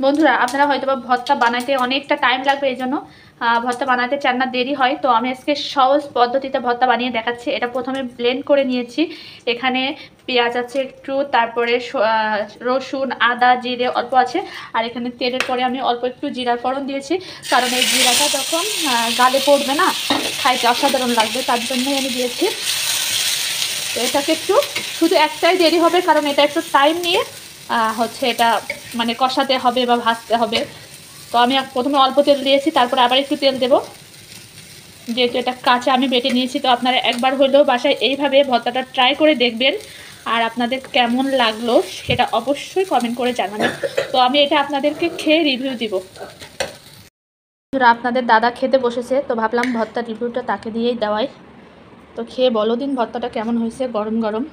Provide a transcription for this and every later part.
বন্ধুরা আপনারা হয়তো বা ভর্তা বানাইতে অনেকটা টাইম লাগবে, এই জন্য ভর্তা বানাতে চান না, দেরি হয়। তো আমি আজকে সহজ পদ্ধতিতে ভর্তা বানিয়ে দেখাচ্ছি। এটা প্রথমে ব্লেন্ড করে নিয়েছি। এখানে পেঁয়াজ আছে একটু, তারপরে রসুন, আদা, জিরে অল্প আছে। আর এখানে তেলের পরে আমি অল্প একটু জিরার ফোড়ন দিয়েছি, কারণ এই জিরাটা যখন গালে পড়বে না, খাইতে অসাধারণ লাগবে, তার জন্যই আমি দিয়েছি। তো এটাকে একটু, শুধু একটাই দেরি হবে, কারণ এটা একটু টাইম নিয়ে হচ্ছে এটা মানে কষাতে হবে বা ভাজতে হবে। তো আমি প্রথমে অল্প তেল দিয়েছি, তারপরে আবার একটু তেল দেবো, যেহেতু এটা কাঁচা আমি বেটে নিয়েছি। তো আপনারা একবার হলেও বাসায় এইভাবে ভর্তাটা ট্রাই করে দেখবেন, আর আপনাদের কেমন লাগলো সেটা অবশ্যই কমেন্ট করে জানাবেন। তো আমি এটা আপনাদেরকে খেয়ে রিভিউ দিব। আপনাদের দাদা খেতে বসেছে, তো ভাবলাম ভর্তার রিভিউটা তাকে দিয়েই দেওয়াই। তো খেয়ে বলো দিন ভর্তাটা কেমন হয়েছে, গরম গরম।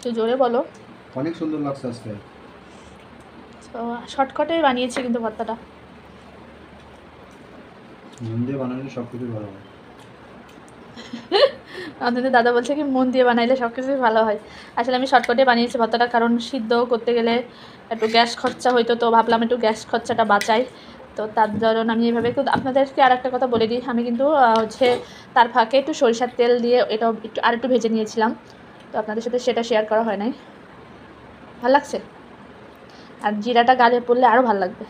তো জোরে বলো। অনেক সুন্দর লাগছে আজকে। তো শর্টকাটে বানিয়েছি কিন্তু ভর্তাটা। মন দিয়ে বানালে সব কিছু ভালো হয়। আপনাদের দাদা বলছে কি মন দিয়ে বানাইলে সব কিছুই ভালো হয়। আসলে আমি শর্টকাটে বানিয়েছি ভর্তাটা, কারণ সিদ্ধ করতে গেলে একটু গ্যাস খরচা হইতো, তো ভাবলাম একটু গ্যাস খরচাটা বাঁচাই। তো তার জন্য আমি এইভাবে একটু আপনাদেরকে আর একটা কথা বলে দিই, আমি কিন্তু হচ্ছে তার ফাঁকে একটু সরিষার তেল দিয়ে এটা একটু আর একটু ভেজে নিয়েছিলাম। তো আপনাদের সাথে সেটা শেয়ার করা হয় নাই। ভালো লাগছে, আর জিরাটা গালে পড়লে আরও ভালো লাগবে।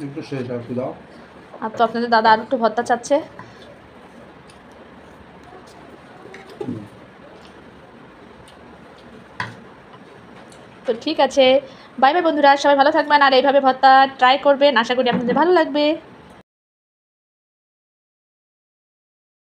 একটু শেষ আর একটু দাও। আর তো আপনাদের দাদা আর একটু ভর্তা চাচ্ছে। তো ঠিক আছে, বাই বাই বন্ধুরা, সবাই ভালো থাকবেন আর এইভাবে ভর্তা ট্রাই করবেন, আশা করি আপনাদের ভালো লাগবে।